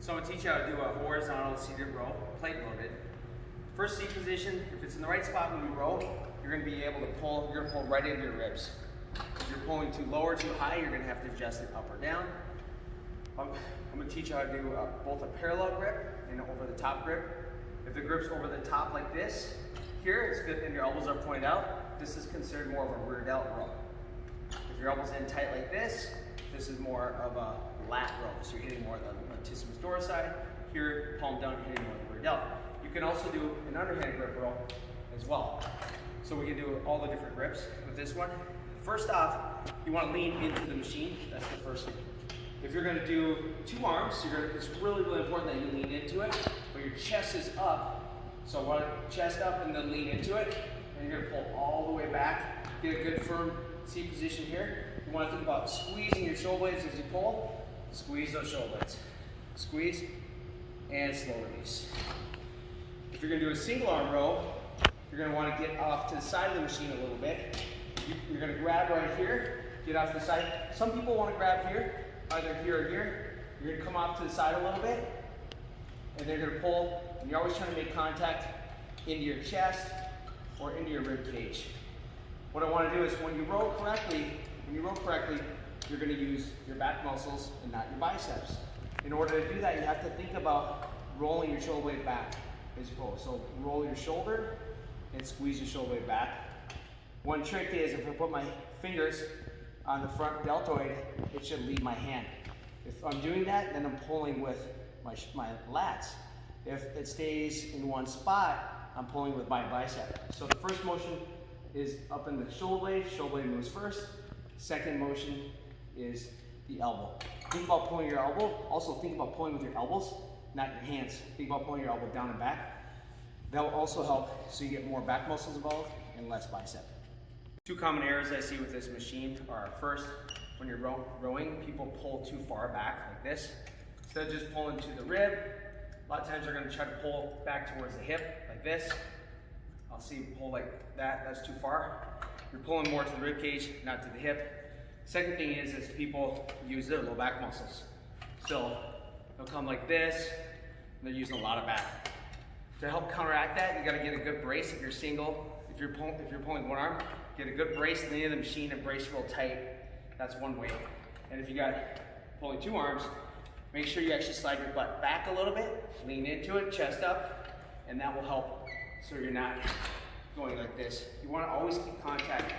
So I'm going to teach you how to do a horizontal seated row, plate loaded. First seat position, if it's in the right spot when you row, you're going to be able to pull, you're going to pull right into your ribs. If you're pulling too low or too high, you're going to have to adjust it up or down. I'm going to teach you how to do both a parallel grip and an over the top grip. If the grip's over the top like this, here it's good and your elbows are pointed out, this is considered more of a rear delt row. If your elbows in tight like this is more of a lat row. So you're hitting more of the latissimus dorsi. Here, palm down, hitting more of the rear delt. You can also do an underhand grip row as well. So we can do all the different grips with this one. First off, you want to lean into the machine. That's the first thing. If you're going to do two arms, it's really, really important that you lean into it, but your chest is up. So want chest up and then lean into it, and you're going to pull all the way back. Get a good firm seat position here. You want to think about squeezing your shoulder blades as you pull. Squeeze those shoulder blades. Squeeze and slow release. If you're going to do a single arm row, you're going to want to get off to the side of the machine a little bit. You're going to grab right here, get off to the side. Some people want to grab here, either here or here. You're going to come off to the side a little bit, and they're going to pull, and you're always trying to make contact into your chest or into your rib cage. What I want to do is when you row correctly, you're going to use your back muscles and not your biceps. In order to do that, you have to think about rolling your shoulder blade back as you pull. So roll your shoulder and squeeze your shoulder blade back. One trick is if I put my fingers on the front deltoid, it should leave my hand. If I'm doing that, then I'm pulling with my lats. If it stays in one spot, I'm pulling with my bicep. So the first motion is up in the shoulder blade moves first. Second motion is the elbow. Think about pulling your elbow. Also think about pulling with your elbows, not your hands. Think about pulling your elbow down and back. That will also help so you get more back muscles involved and less bicep. Two common errors I see with this machine are, first, when you're rowing, people pull too far back like this. Instead of just pulling to the rib, a lot of times they're going to try to pull back towards the hip like this. I'll see you pull like that, that's too far. You're pulling more to the rib cage, not to the hip. Second thing is people use their low back muscles. So they'll come like this, and they're using a lot of back. To help counteract that, you got to get a good brace if you're single. If you're pulling one arm, get a good brace at the end of the machine and brace real tight. That's one way. And if you got pulling two arms, make sure you actually slide your butt back a little bit, lean into it, chest up, and that will help so you're not going like this. You want to always keep contact